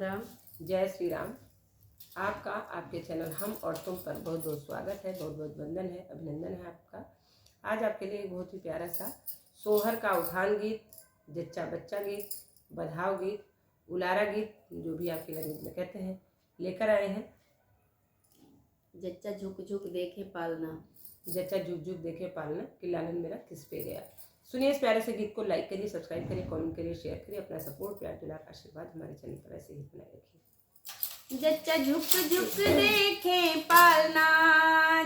राम। जय श्री राम। आपका आपके चैनल हम और तुम पर बहुत बहुत स्वागत है, बहुत बहुत वंदन है, अभिनंदन है आपका। आज आपके लिए एक बहुत ही प्यारा सा सोहर का उठान गीत, जच्चा बच्चा गीत, बधाव गीत, उलारा गीत, जो भी आपके लैंग्वेज में कहते हैं, लेकर आए हैं। जच्चा झुक झुक देखे पालना, जच्चा झुक झुक देखे पालना कि लालन मेरा किस पे गया। सुनिए इस प्यारे से गीत को, लाइक करिए, सब्सक्राइब करिए, कमेंट करिए, शेयर करिए। अपना सपोर्ट, प्यार, दुलार, आशीर्वाद हमारे चैनल पर ऐसे ही बनाए रखिए। जच्चा झुक झुक देखे पालना,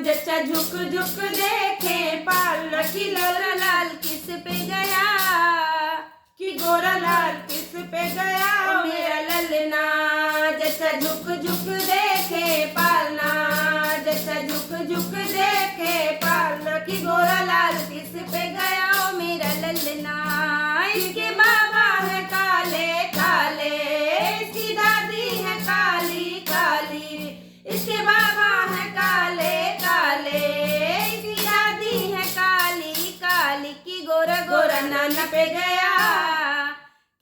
जच्चा झुक झुक देखे पालना कि लाला लाल किस पे गया, कि गोरा लाल किस पे गया मेरा ललना। जच्चा झुक झुक देखे पालना, जच्चा झुक झुक देखे पालना कि गोरा लाल किस पे गया मेरा ललना। इसके बाबा है काले काले, इसकी दादी है काली काली, इसके बाबा है काले काले, इसकी दादी है काली काली कि गोरा गोरा नाना पे गया,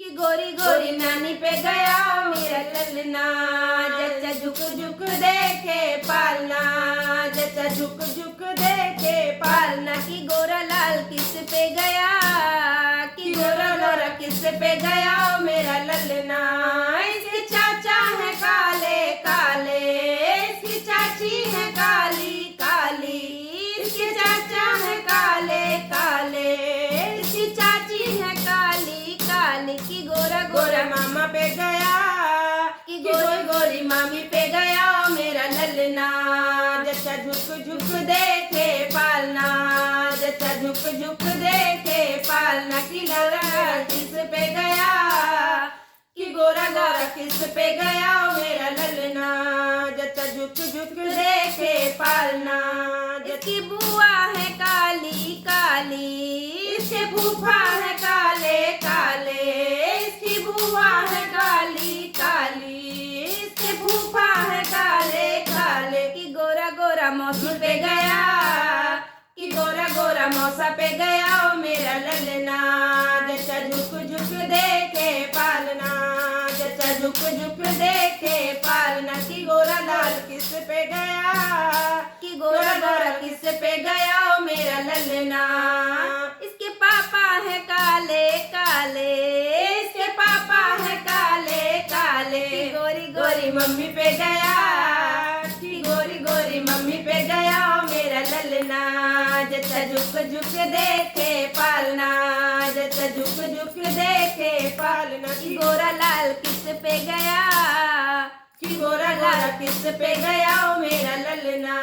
कि गोरी गोरी नानी पे गया मेरा ललना। जच्चा झुक झुक देखे पालना, जच्चा झुक झुक देखे पालना कि गोरा लाल किस पे गया, कि गोरा गोरा किस पे गया मेरा ललना। इसके चाचा है काले काले, इसकी चाची है काली काली, इसके चाचा है काले काले, इसकी चाची है काली काली कि गोरा गोरा मामा पे गया, कि गोरी गोरी मामी पे गया मेरा ललना। जच्चा झुक झुक देखे पालना, जच्चा झुक झुक देखे पालना कि लाला किस पे गया, कि गोरा गोरा किस पे गया मेरा ललना। जच्चा झुक झुक देखे पालना। इसकी बुआ है काली काली, इसके फूफा है काले काले, इसकी बुआ है काली काली, इसके फूफा है काले काले कि गोरा गोरा मौसी पे गया, कि गोरा गोरा मौसा पे गया ओ मेरा ललना। जच्चा झुक झुक देखे पालना, जच्चा झुक झुक देखे पालना कि गोरा लाल किस पे गया, कि गोरा गोरा किस पे गया ओ मेरा ललना। इसके पापा है काले काले, इसके पापा है काले काले, गोरी गोरी मम्मी पे गया, कि गोरी गोरी मम्मी पे गया ओ मेरा ललना। जच्चा झुक झुक देखे पालना, जच्चा झुक झुक देखे पालना कि गोरा लाल किस पे गया, कि गोरा गोरा किस पे गया ओ मेरा ललना।